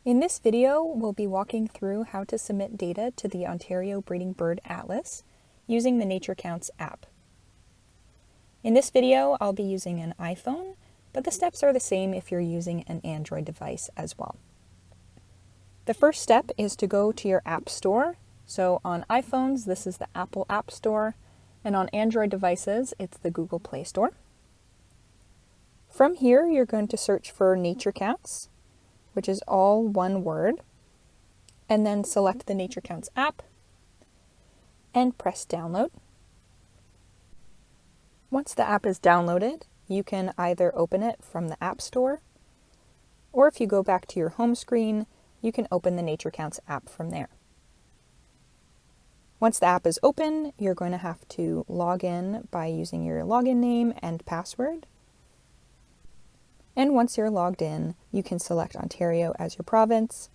In this video, we'll be walking through how to submit data to the Ontario Breeding Bird Atlas using the NatureCounts app. In this video, I'll be using an iPhone, but the steps are the same if you're using an Android device as well. The first step is to go to your App Store. So on iPhones, this is the Apple App Store, and on Android devices, it's the Google Play Store. From here, you're going to search for NatureCounts, which is all one word, and then select the NatureCounts app and press download. Once the app is downloaded, you can either open it from the App Store, or if you go back to your home screen, you can open the NatureCounts app from there. Once the app is open, you're going to have to log in by using your login name and password. And once you're logged in, you can select Ontario as your province,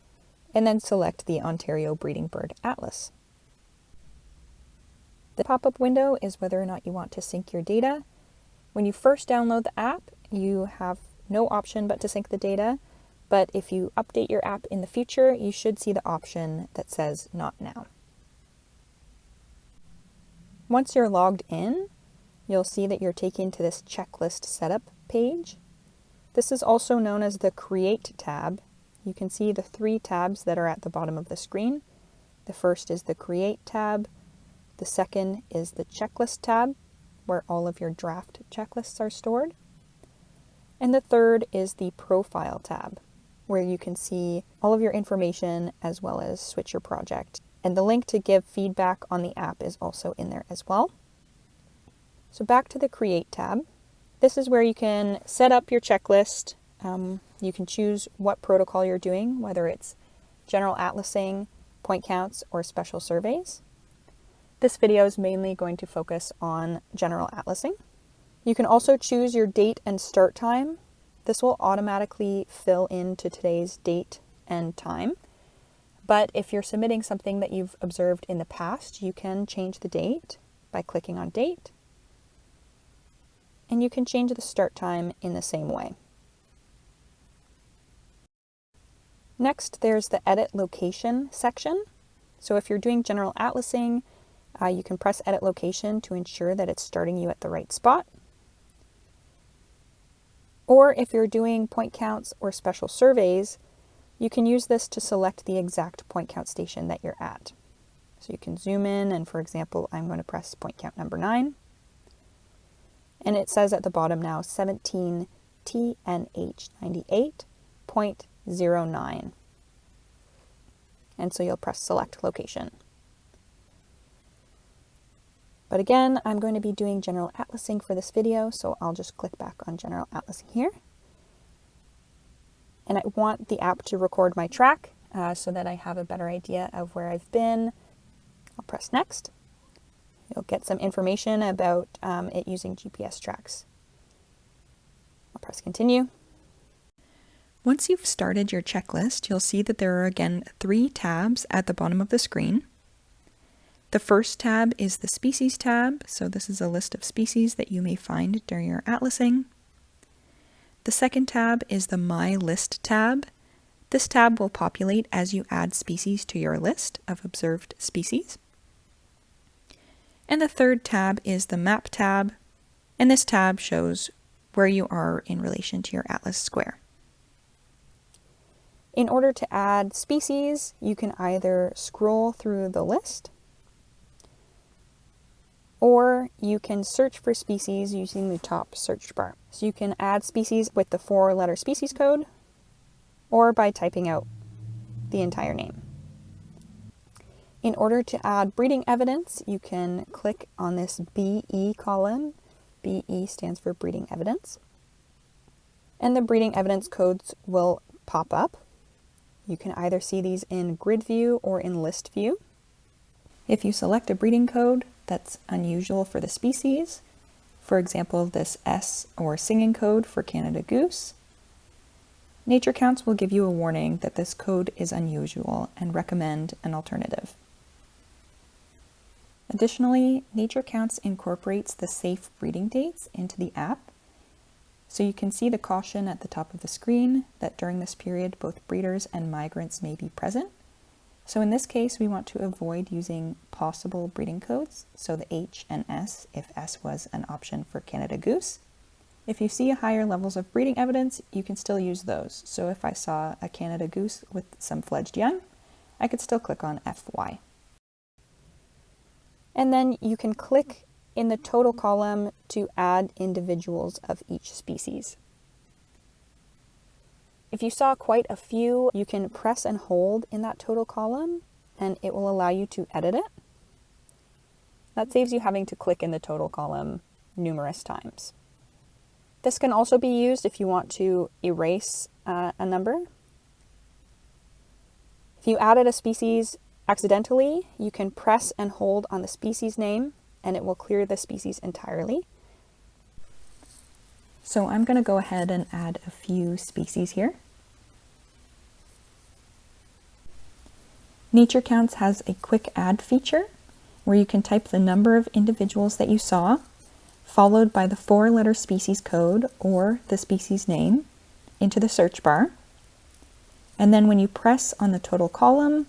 and then select the Ontario Breeding Bird Atlas. The pop-up window is whether or not you want to sync your data. When you first download the app, you have no option but to sync the data, but if you update your app in the future, you should see the option that says Not Now. Once you're logged in, you'll see that you're taken to this checklist setup page. This is also known as the Create tab. You can see the three tabs that are at the bottom of the screen. The first is the Create tab. The second is the Checklist tab, where all of your draft checklists are stored. And the third is the Profile tab, where you can see all of your information as well as switch your project. And the link to give feedback on the app is also in there as well. So back to the Create tab. This is where you can set up your checklist. You can choose what protocol you're doing, whether it's general atlasing, point counts, or special surveys. This video is mainly going to focus on general atlasing. You can also choose your date and start time. This will automatically fill into today's date and time. But if you're submitting something that you've observed in the past, you can change the date by clicking on Date. And you can change the start time in the same way. Next, there's the Edit Location section. So if you're doing general atlasing, you can press Edit Location to ensure that it's starting you at the right spot. Or if you're doing point counts or special surveys, you can use this to select the exact point count station that you're at. So you can zoom in, and for example, I'm going to press point count number 9. And it says at the bottom now 17 TNH98.09. And so you'll press Select Location. But again, I'm going to be doing general atlasing for this video, so I'll just click back on general atlasing here. And I want the app to record my track so that I have a better idea of where I've been. I'll press Next. You'll get some information about it using GPS tracks. I'll press Continue. Once you've started your checklist, you'll see that there are again 3 tabs at the bottom of the screen. The first tab is the Species tab, so this is a list of species that you may find during your atlasing. The second tab is the My List tab. This tab will populate as you add species to your list of observed species. And the third tab is the Map tab, and this tab shows where you are in relation to your atlas square. In order to add species, you can either scroll through the list, or you can search for species using the top search bar. So you can add species with the 4-letter species code, or by typing out the entire name. In order to add breeding evidence, you can click on this BE column. BE stands for breeding evidence. And the breeding evidence codes will pop up. You can either see these in grid view or in list view. If you select a breeding code that's unusual for the species, for example, this S or singing code for Canada goose, NatureCounts will give you a warning that this code is unusual and recommend an alternative. Additionally, NatureCounts incorporates the safe breeding dates into the app. So you can see the caution at the top of the screen that during this period both breeders and migrants may be present. So in this case, we want to avoid using possible breeding codes, so the H and S if S was an option for Canada Goose. If you see higher levels of breeding evidence, you can still use those. So if I saw a Canada Goose with some fledged young, I could still click on FY. And then you can click in the total column to add individuals of each species. If you saw quite a few, you can press and hold in that total column and it will allow you to edit it. That saves you having to click in the total column numerous times. This can also be used if you want to erase a number. If you added a species accidentally, you can press and hold on the species name and it will clear the species entirely. So I'm going to go ahead and add a few species here. NatureCounts has a quick add feature where you can type the number of individuals that you saw, followed by the 4-letter species code or the species name into the search bar. And then when you press on the total column,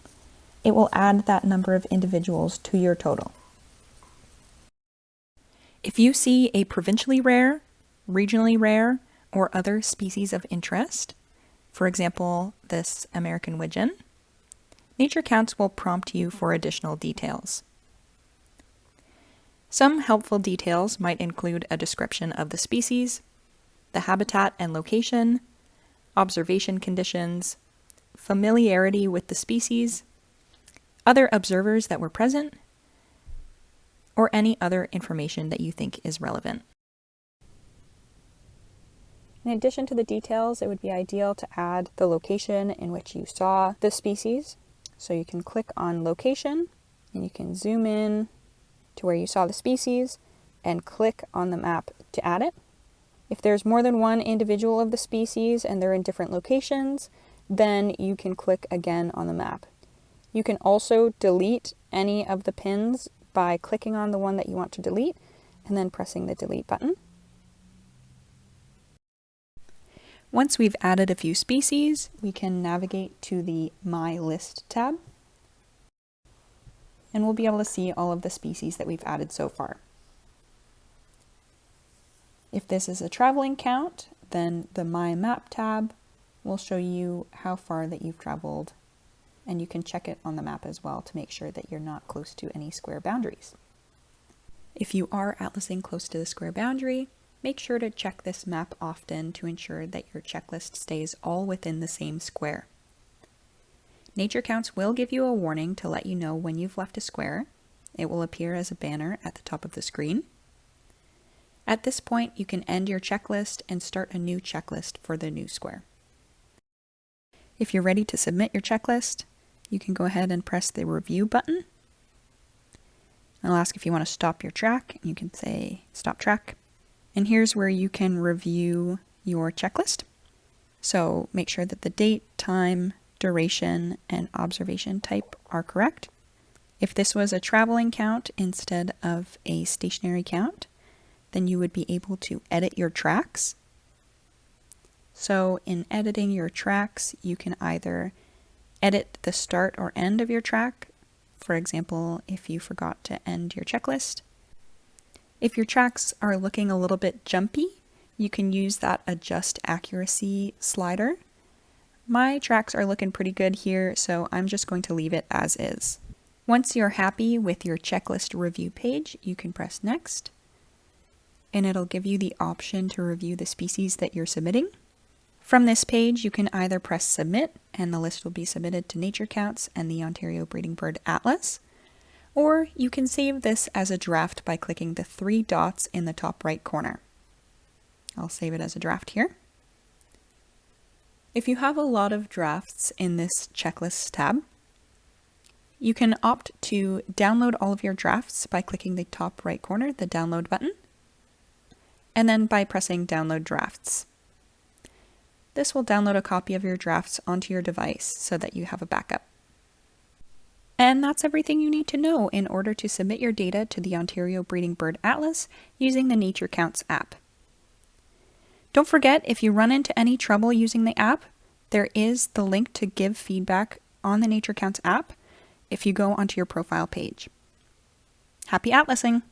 it will add that number of individuals to your total. If you see a provincially rare, regionally rare, or other species of interest, for example, this American widgeon, NatureCounts will prompt you for additional details. Some helpful details might include a description of the species, the habitat and location, observation conditions, familiarity with the species, other observers that were present, or any other information that you think is relevant. In addition to the details, it would be ideal to add the location in which you saw the species. So you can click on location and you can zoom in to where you saw the species and click on the map to add it. If there's more than one individual of the species and they're in different locations, then you can click again on the map. You can also delete any of the pins by clicking on the one that you want to delete and then pressing the delete button. Once we've added a few species, we can navigate to the My List tab, and we'll be able to see all of the species that we've added so far. If this is a traveling count, then the My Map tab will show you how far that you've traveled, and you can check it on the map as well to make sure that you're not close to any square boundaries. If you are atlasing close to the square boundary, make sure to check this map often to ensure that your checklist stays all within the same square. NatureCounts will give you a warning to let you know when you've left a square. It will appear as a banner at the top of the screen. At this point, you can end your checklist and start a new checklist for the new square. If you're ready to submit your checklist, you can go ahead and press the review button. It'll ask if you want to stop your track. You can say stop track. And here's where you can review your checklist. So make sure that the date, time, duration, and observation type are correct. If this was a traveling count instead of a stationary count, then you would be able to edit your tracks. So in editing your tracks, you can either edit the start or end of your track. For example, if you forgot to end your checklist. If your tracks are looking a little bit jumpy, you can use that adjust accuracy slider. My tracks are looking pretty good here, so I'm just going to leave it as is. Once you're happy with your checklist review page, you can press next, and it'll give you the option to review the species that you're submitting. From this page, you can either press submit, and the list will be submitted to NatureCounts and the Ontario Breeding Bird Atlas, or you can save this as a draft by clicking the 3 dots in the top right corner. I'll save it as a draft here. If you have a lot of drafts in this checklist tab, you can opt to download all of your drafts by clicking the top right corner, the download button, and then by pressing download drafts. This will download a copy of your drafts onto your device so that you have a backup. And that's everything you need to know in order to submit your data to the Ontario Breeding Bird Atlas using the NatureCounts app. Don't forget, if you run into any trouble using the app, there is the link to give feedback on the NatureCounts app if you go onto your profile page. Happy atlasing!